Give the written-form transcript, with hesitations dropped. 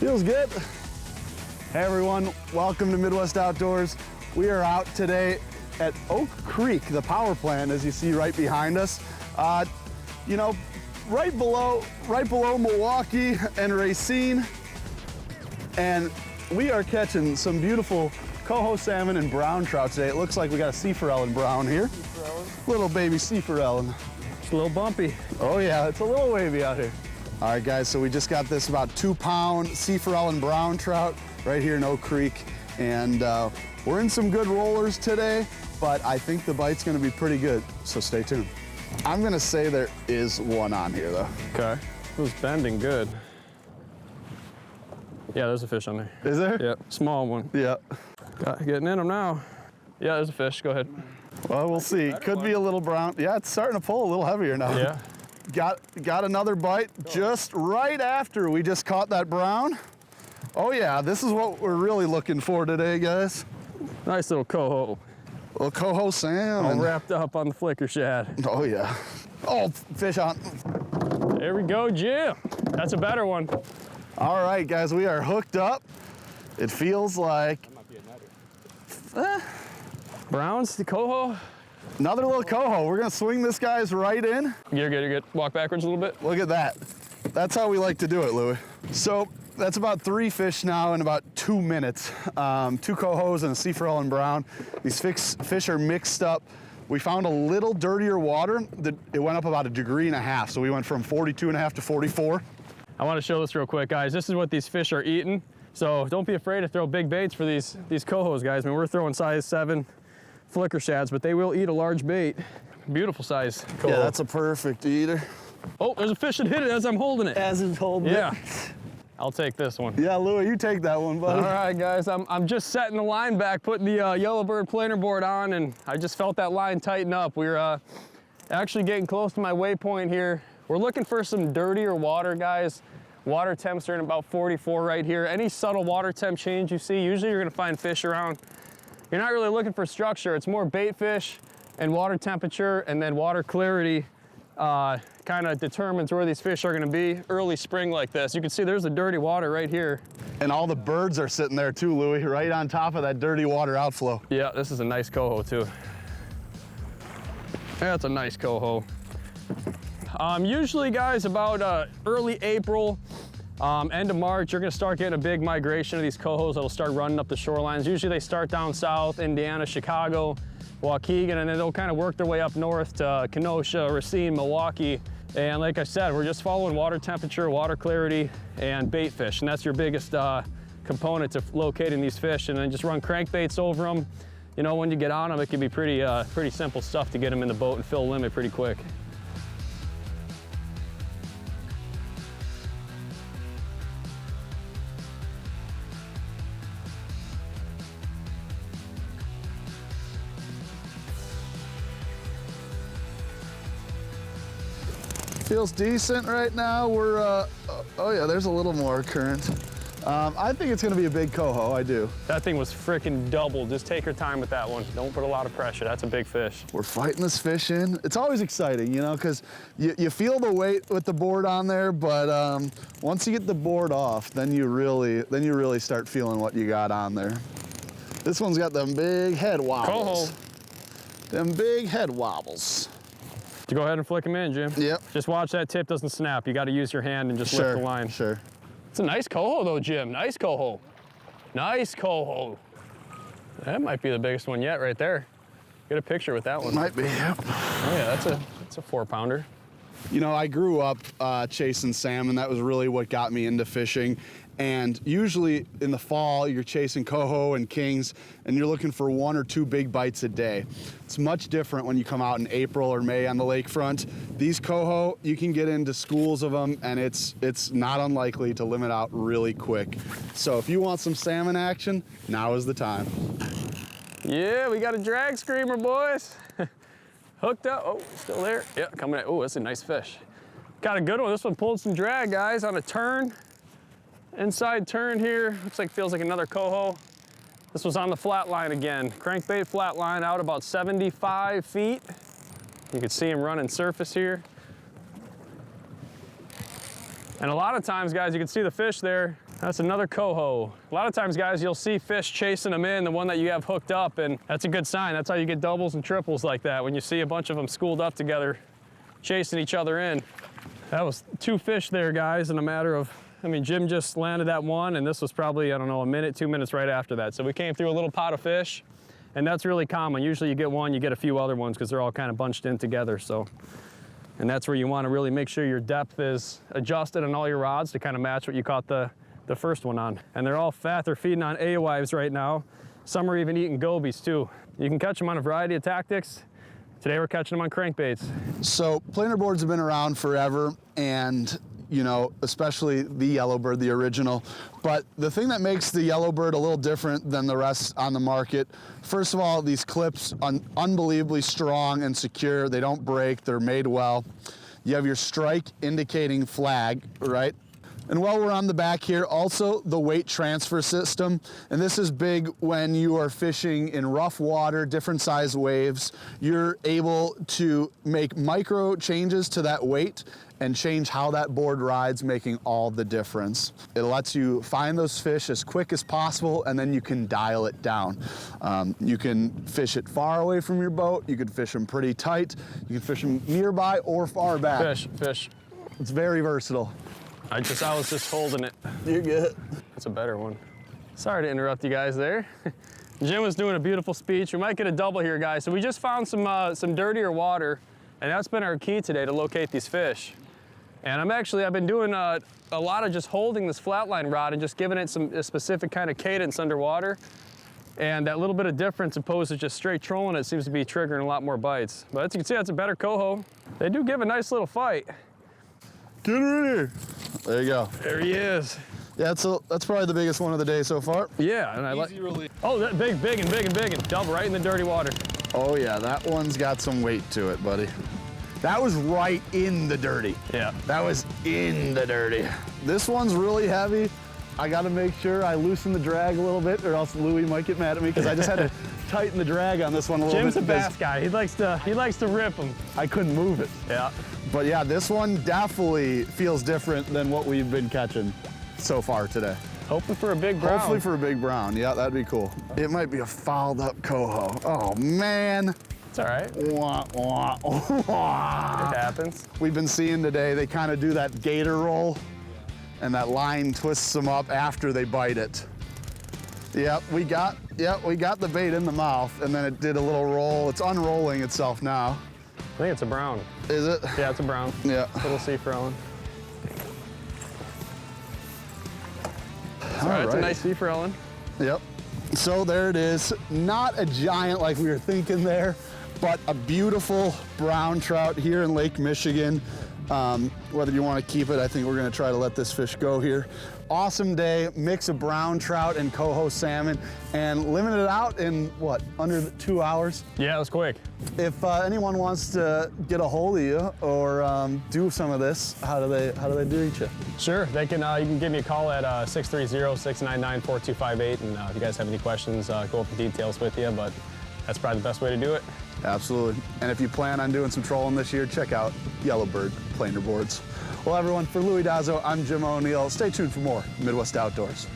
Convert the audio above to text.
Feels good. Hey everyone, welcome to Midwest Outdoors. We are out today at Oak Creek, the power plant, as you see right behind us. You know, right below Milwaukee and Racine. And we are catching some beautiful Coho salmon and brown trout today. It looks like we got a Seeforellen brown here. Little baby Seeforellen. It's a little bumpy. Oh yeah, it's a little wavy out here. All right guys, so we just got this about 2-pound Seeforellen brown trout right here in Oak Creek. And we're in some good rollers today, but I think the bite's gonna be pretty good, so stay tuned. I'm gonna say there is one on here though. Okay, it was bending good. Yeah, there's a fish on there. Is there? Yep, small one. Yeah. Getting in them now. Yeah, there's a fish, go ahead. Well, we'll see. Could be a little brown. Yeah, it's starting to pull a little heavier now. Yeah. Got another bite just right after we just caught that brown. Oh yeah, this is what we're really looking for today, guys. Nice little coho. Little Coho salmon. All wrapped up on the flicker shad. Oh yeah. Oh, fish on. There we go, Jim. That's a better one. All right, guys, we are hooked up. It feels like Browns, the coho. another little Coho. We're gonna swing this guy's right in. You're good, you're good. Walk backwards a little bit. Look at that. That's how we like to do it, Louie. So that's about 3 fish now in about 2 minutes. 2 Cohos and a Seeforellen brown. These fish are mixed up. We found a little dirtier water. It went up about 1.5 degrees, so we went from 42.5 to 44. I want to show this real quick, guys. This is what these fish are eating. So don't be afraid to throw big baits for these cohos, guys. I mean, we're throwing size 7 flicker shads, but they will eat a large bait. Beautiful size coho. Yeah, that's a perfect eater. Oh, there's a fish that hit it as I'm holding it. As it's holding Yeah. it. I'll take this one. Yeah, Louie, you take that one, buddy. All right, guys, I'm just setting the line back, putting the yellowbird planer board on, and I just felt that line tighten up. We're actually getting close to my waypoint here. We're looking for some dirtier water, guys. Water temps are in about 44 right here. Any subtle water temp change you see, usually you're gonna find fish around. You're not really looking for structure. It's more bait fish and water temperature, and then water clarity kind of determines where these fish are gonna be early spring like this. You can see there's the dirty water right here. And all the birds are sitting there too, Louie, right on top of that dirty water outflow. Yeah, this is a nice coho too. That's a nice coho. Usually, guys, about early April, end of March, you're gonna start getting a big migration of these cohos that'll start running up the shorelines. Usually they start down south, Indiana, Chicago, Waukegan, and then they'll kind of work their way up north to Kenosha, Racine, Milwaukee. And like I said, we're just following water temperature, water clarity, and bait fish. And that's your biggest component to locating these fish. And then just run crankbaits over them. You know, when you get on them, it can be pretty simple stuff to get them in the boat and fill limit pretty quick. Feels decent right now. We're, oh yeah, there's a little more current. I think it's gonna be a big coho, I do. That thing was freaking double. Just take your time with that one. Don't put a lot of pressure. That's a big fish. We're fighting this fish in. It's always exciting, you know, because you feel the weight with the board on there, but once you get the board off, then you really start feeling what you got on there. This one's got them big head wobbles. Coho. Them big head wobbles. You go ahead and flick them in, Jim. Yep. Just watch that tip doesn't snap. You got to use your hand and just lift the line. Sure. It's a nice coho though, Jim. Nice coho. Nice coho. That might be the biggest one yet right there. Get a picture with that one. Might be, yep. Oh yeah, that's a 4-pounder. You know, I grew up chasing salmon. That was really what got me into fishing. And usually in the fall, you're chasing coho and kings, and you're looking for 1 or 2 big bites a day. It's much different when you come out in April or May on the lakefront. These coho, you can get into schools of them, and it's not unlikely to limit out really quick. So if you want some salmon action, now is the time. Yeah, we got a drag screamer, boys. Hooked up. Oh, still there. Yeah, coming in. Oh, that's a nice fish. Got a good one. This one pulled some drag, guys, on a turn. Inside turn here. Looks like feels like another coho. This was on the flat line again. Crankbait flat line out about 75 feet. You can see him running surface here. And a lot of times, guys, you can see the fish there. That's another coho. A lot of times, guys, you'll see fish chasing them in, the one that you have hooked up, and that's a good sign. That's how you get doubles and triples like that, when you see a bunch of them schooled up together, chasing each other in. That was 2 fish there, guys, in a matter of, I mean, Jim just landed that one, and this was probably, I don't know, a minute, 2 minutes right after that. So we came through a little pot of fish, and that's really common. Usually you get one, you get a few other ones because they're all kind of bunched in together. So, and that's where you want to really make sure your depth is adjusted on all your rods to kind of match what you caught the first one on. And they're all fat. They're feeding on alewives right now. Some are even eating gobies too. You can catch them on a variety of tactics. Today we're catching them on crankbaits. So planer boards have been around forever, and you know, especially the yellowbird, the original. But the thing that makes the yellowbird a little different than the rest on the market, first of all, these clips are unbelievably strong and secure. They don't break, they're made well. You have your strike indicating flag, right? And while we're on the back here, also the weight transfer system. And this is big when you are fishing in rough water, different size waves. You're able to make micro changes to that weight and change how that board rides, making all the difference. It lets you find those fish as quick as possible, and then you can dial it down. You can fish it far away from your boat. You can fish them pretty tight. You can fish them nearby or far back. Fish. It's very versatile. I was just holding it. You're good. That's a better one. Sorry to interrupt you guys there. Jim was doing a beautiful speech. We might get a double here, guys. So we just found some dirtier water, and that's been our key today to locate these fish. And I've been doing a lot of just holding this flatline rod and just giving it a specific kind of cadence underwater. And that little bit of difference opposed to just straight trolling it seems to be triggering a lot more bites. But as you can see, that's a better coho. They do give a nice little fight. Get her in here. There you go. There he is. Yeah, that's probably the biggest one of the day so far. Yeah, and I like. Oh, that big and dump right in the dirty water. Oh yeah, that one's got some weight to it, buddy. That was right in the dirty. Yeah. That was in the dirty. This one's really heavy. I gotta make sure I loosen the drag a little bit, or else Louie might get mad at me because I just had to tighten the drag on this one a little bit. Jim's a bass guy. He likes to rip them. I couldn't move it. Yeah. But yeah, this one definitely feels different than what we've been catching so far today. Hoping for a big brown. Hopefully for a big brown. Yeah, that'd be cool. It might be a fouled up coho. Oh man. It's all right. Wah, wah, wah. It happens. We've been seeing today, they kind of do that gator roll, and that line twists them up after they bite it. Yep, we got the bait in the mouth, and then it did a little roll. It's unrolling itself now. I think it's a brown. Is it? Yeah, it's a brown. Yeah. Little Seeforellen. All right. It's a nice Seeforellen. Yep. So there it is. Not a giant like we were thinking there, but a beautiful brown trout here in Lake Michigan. Whether you want to keep it, I think we're going to try to let this fish go here. Awesome day, mix of brown trout and coho salmon, and limited it out in what, under 2 hours? Yeah, it was quick. If anyone wants to get a hold of you or do some of this, how do they reach you? Sure, they can. You can give me a call at 630-699-4258, and if you guys have any questions, go over the details with you. But that's probably the best way to do it. Absolutely. And if you plan on doing some trolling this year, check out Yellowbird planer boards. Well, everyone, for Louie Dazzo, I'm Jim O'Neill. Stay tuned for more Midwest Outdoors.